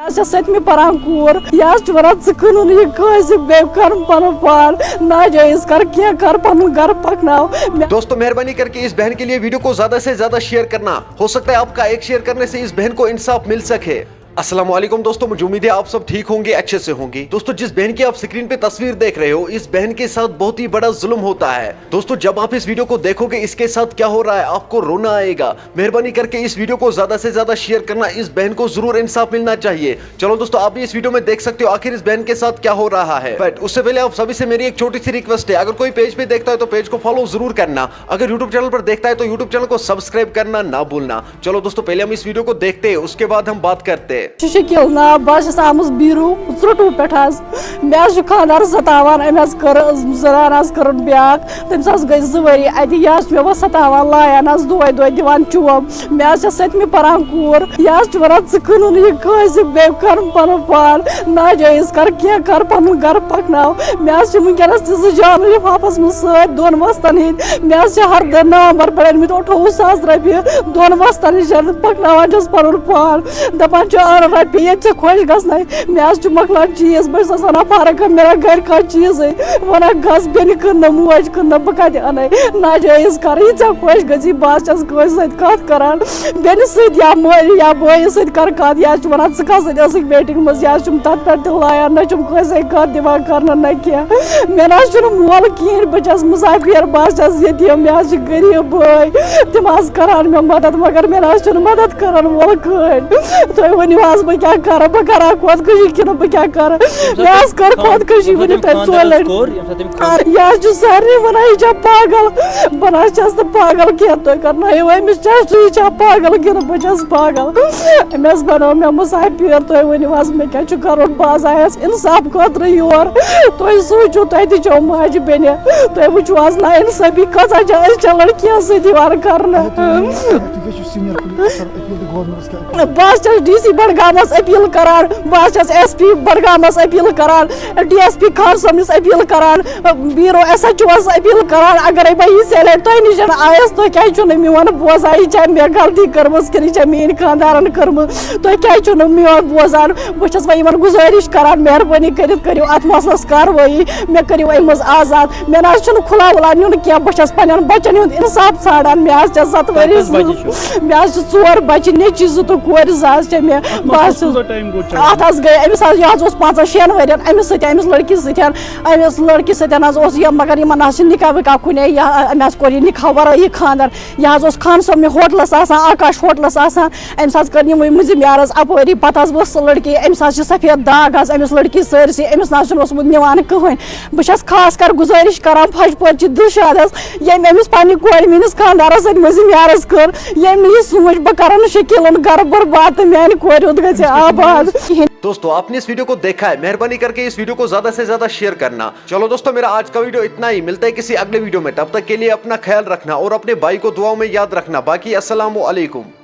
सतमी परान कोर नाजायज कर क्या कर घर पकनाओ। दोस्तों मेहरबानी करके इस बहन के लिए वीडियो को ज्यादा से ज्यादा शेयर करना, हो सकता है आपका एक शेयर करने से इस बहन को इंसाफ मिल सके। अस्सलाम वालेकुम दोस्तों, मुझे उम्मीद है आप सब ठीक होंगे, अच्छे से होंगे। दोस्तों जिस बहन की आप स्क्रीन पे तस्वीर देख रहे हो, इस बहन के साथ बहुत ही बड़ा जुल्म होता है। दोस्तों जब आप इस वीडियो को देखोगे इसके साथ क्या हो रहा है आपको रोना आएगा। मेहरबानी करके इस वीडियो को ज्यादा से ज्यादा शेयर करना, इस बहन को जरूर इंसाफ मिलना चाहिए। चलो दोस्तों आप भी इस वीडियो में देख सकते हो आखिर इस बहन के साथ क्या हो रहा है। बट उससे पहले आप सभी से मेरी एक छोटी सी रिक्वेस्ट है, अगर कोई पेज पे देखता है तो पेज को फॉलो जरूर करना, अगर यूट्यूब चैनल पर देखता है तो यूट्यूब चैनल को सब्सक्राइब करना ना भूलना। चलो दोस्तों पहले हम इस वीडियो को देखते हैं, उसके बाद हम बात करते हैं। बस आमस बीरू त्रुटू पे मे खानदार सतावान जनान कर ब्याक तमस गई 2 वरी अत मे वो सतावान लायान दोए दोए दिवान चोब मे 7मी परान कोर यह वन यह बे कर पन पान नाजायज कर क्या कर पन घर पकनाओ। मे वनकस 2 जान लिफाफस मज सत 2 वस्तन हंद मे हर नवंबर पे 28,000 रपये 2 वस्तन पकनावान पन पान दपान रपये ये खुश गई मे मकलान चीज बस वन फर्क मेरा घर का चीज वन गस बेन कन मोज कन बह कत अन नाजायज कर ये खुश गई बस कत करान बेन या मल या बस कर कत या वन स मीटिंग मज या तथ पे लायान न कैसे कत दिवान कर न कह मे ना मोल कहें बस मुसाफिर बस यतीम मे गरीब भाई तम करान मे मदद मगर मे ना मदद करान वोल कह तुम वनो बह क्या कर बह करा खुदकशी कि बह क्या कर मे कर खुदकशी वन 4 लट यह सारे वन यह पागल बह ना पागल कह तुम करना अमिस टेस्ट यह पागल कि बस पागल अमिस बनो मे मुसाफिर तुम वनो मे क्या कर बह आयास इंसाफ खतर योर तुम सोचो तुम माज बेन तुम वो ना इंसाफी कचा लड़कियों सवान कर बस DC बडगामस अपील करान बस SP बडगामस अपील करान DSP खान साहबस अपील करान ब्यूरो SHOs अपील करान अगर बह यह तुम नश आयस तुम क्या मोन बोजान यह मे गलती कर्मस कि मेन खानदारन कर्म तुम क्या मोन बोजान बस वन गुजारिश करान मेहरबानी करो अत मसलस कार्रवाई मे करो अमज आजाद मे ना खुला वुला नुन क्या बस पन बचन हूं इंसाफ ाड़ान मे 7 वरी मे 4 बच्चे नेची 2 तो कोर मे बस अत गई अमिस यह 5-6 वरियन अमिस लड़की लड़की सत मगर इन निकाह विकाह कुन अमें कोर यह निकाह वर खानदार यह खान साहब होटलस आकाश होटलस अम कर मुजिम यार अपरी पत वस लड़की अमिस सफेद दाग अमिस लड़की सरसी अमिस ना निवान कहें बस खास कर गुजारिश कर फजपत दिलशाद यम अमिस पन्ने कोर मेस खानदारस सत मुजिम यारस कर यम यह सोच बह कर शकीलन घर बर्बाद तो मेन कोर ग आबाद। दोस्तों आपने इस वीडियो को देखा है, मेहरबानी करके इस वीडियो को ज्यादा से ज्यादा शेयर करना। चलो दोस्तों मेरा आज का वीडियो इतना ही, मिलता है किसी अगले वीडियो में, तब तक के लिए अपना ख्याल रखना और अपने भाई को दुआओं में याद रखना। बाकी अस्सलाम वालेकुम।